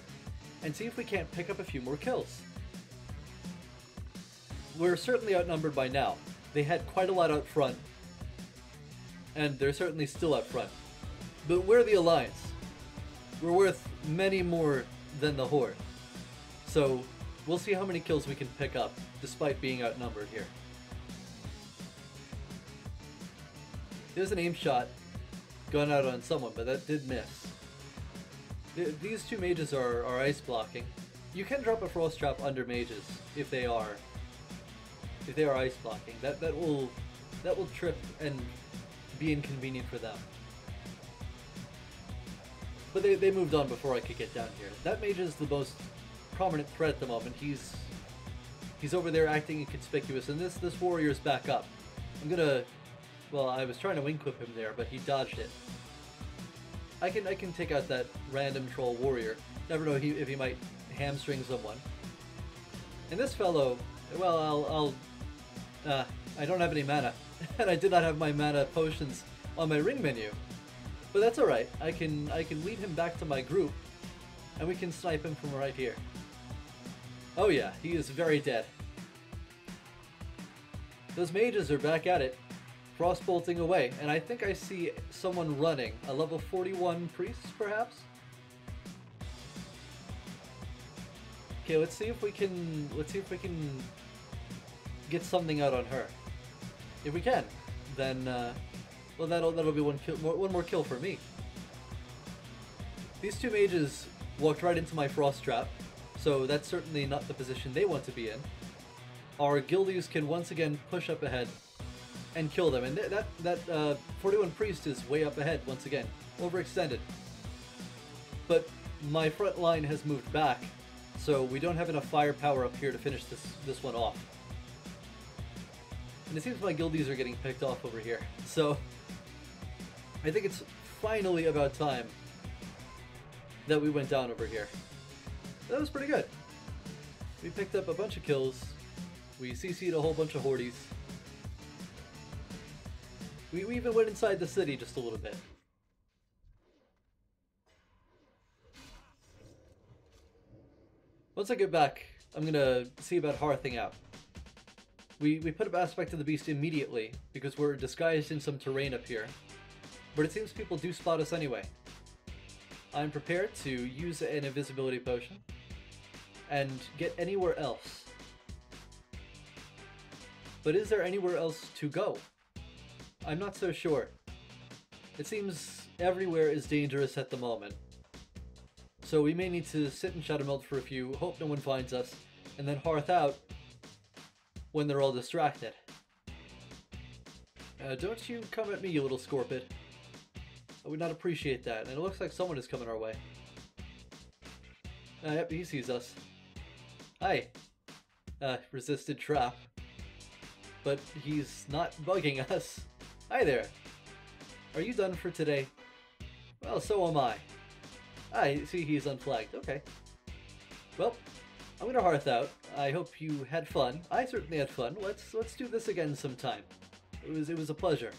and see if we can't pick up a few more kills. We're certainly outnumbered by now. They had quite a lot out front, and they're certainly still out front. But we're the Alliance. We're worth many more than the Horde. So we'll see how many kills we can pick up, despite being outnumbered here. There's an aim shot going out on someone, but that did miss. These two mages are ice blocking. You can drop a frost trap under mages if they are ice blocking. That will trip and be inconvenient for them. But they moved on before I could get down here. That mage is the most prominent threat at the moment. He's over there acting inconspicuous, and this warrior's back up. I'm gonna... Well, I was trying to wing whip him there, but he dodged it. I can take out that random troll warrior. Never know if he might hamstring someone. And this fellow, well, I don't have any mana, and I did not have my mana potions on my ring menu. But that's alright. I can lead him back to my group, and we can snipe him from right here. Oh yeah, he is very dead. Those mages are back at it, frostbolting away, and I think I see someone running. A level 41 priest, perhaps? Okay, let's see if we can get something out on her. If we can, then well, that'll be one more kill for me. These two mages walked right into my frost trap, so that's certainly not the position they want to be in. Our guildies can once again push up ahead and kill them, and that 41 priest is way up ahead once again, overextended. But my front line has moved back, so we don't have enough firepower up here to finish this one off. And it seems my guildies are getting picked off over here, so I think it's finally about time that we went down over here. That was pretty good. We picked up a bunch of kills. We CC'd a whole bunch of Hordes. We even went inside the city just a little bit. Once I get back, I'm gonna see about hearthing out. We put up Aspect of the Beast immediately because we're disguised in some terrain up here. But it seems people do spot us anyway. I'm prepared to use an invisibility potion and get anywhere else. But is there anywhere else to go? I'm not so sure. It seems everywhere is dangerous at the moment. So we may need to sit in Shadowmeld for a few, hope no one finds us, and then hearth out when they're all distracted. Don't you come at me, you little scorpid. I would not appreciate that, and it looks like someone is coming our way. Yep, he sees us. Hi. Resisted trap. But he's not bugging us. Hi there. Are you done for today? Well, so am I. I see he's unflagged. Okay. Well, I'm gonna hearth out. I hope you had fun. I certainly had fun. Let's do this again sometime. It was a pleasure.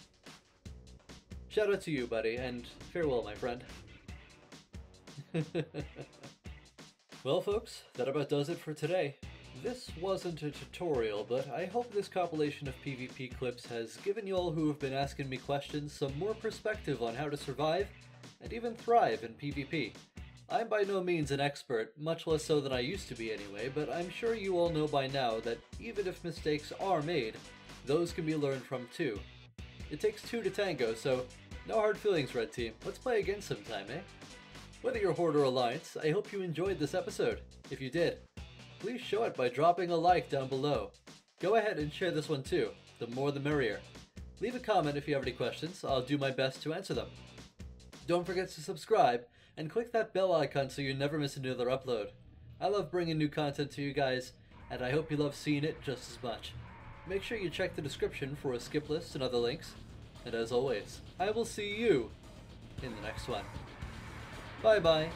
Shout out to you, buddy, and farewell, my friend. Well, folks, that about does it for today. This wasn't a tutorial, but I hope this compilation of PvP clips has given you all who have been asking me questions some more perspective on how to survive and even thrive in PvP. I'm by no means an expert, much less so than I used to be anyway, but I'm sure you all know by now that even if mistakes are made, those can be learned from too. It takes two to tango, so no hard feelings, Red Team. Let's play again sometime, eh? Whether you're Horde or Alliance, I hope you enjoyed this episode. If you did, please show it by dropping a like down below. Go ahead and share this one too. The more the merrier. Leave a comment if you have any questions. I'll do my best to answer them. Don't forget to subscribe and click that bell icon so you never miss another upload. I love bringing new content to you guys, and I hope you love seeing it just as much. Make sure you check the description for a skip list and other links. And as always, I will see you in the next one. Bye bye.